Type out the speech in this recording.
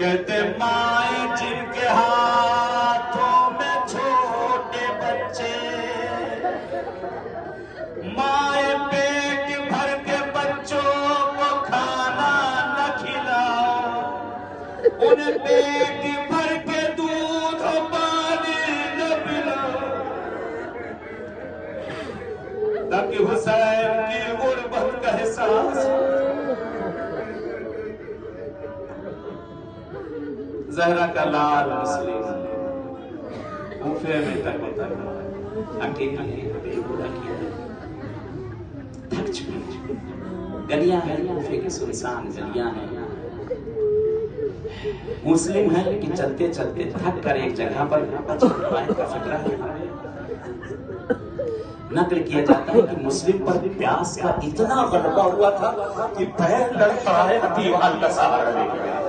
कहते माए जिनके हाथों में छोटे बच्चे, माए पेट भर के बच्चों को खाना न खिलाओ, उन्हें पेट भर के दूध पानी न पिलाओ, ताकि हुसैन की गुर्बत का एहसास। जहरा का लाल मुस्लिम कूफे में तक अकेले थक चुकी, गलियां हैं कूफे की सुनसान गलियां हैं, मुस्लिम है कि चलते चलते थक कर एक जगह पर का फिक्रा है। नकल किया जाता है कि मुस्लिम पर प्यास का इतना गलबा हुआ था कि पैर लड़खड़ाए दीवार का सहारा ले गया।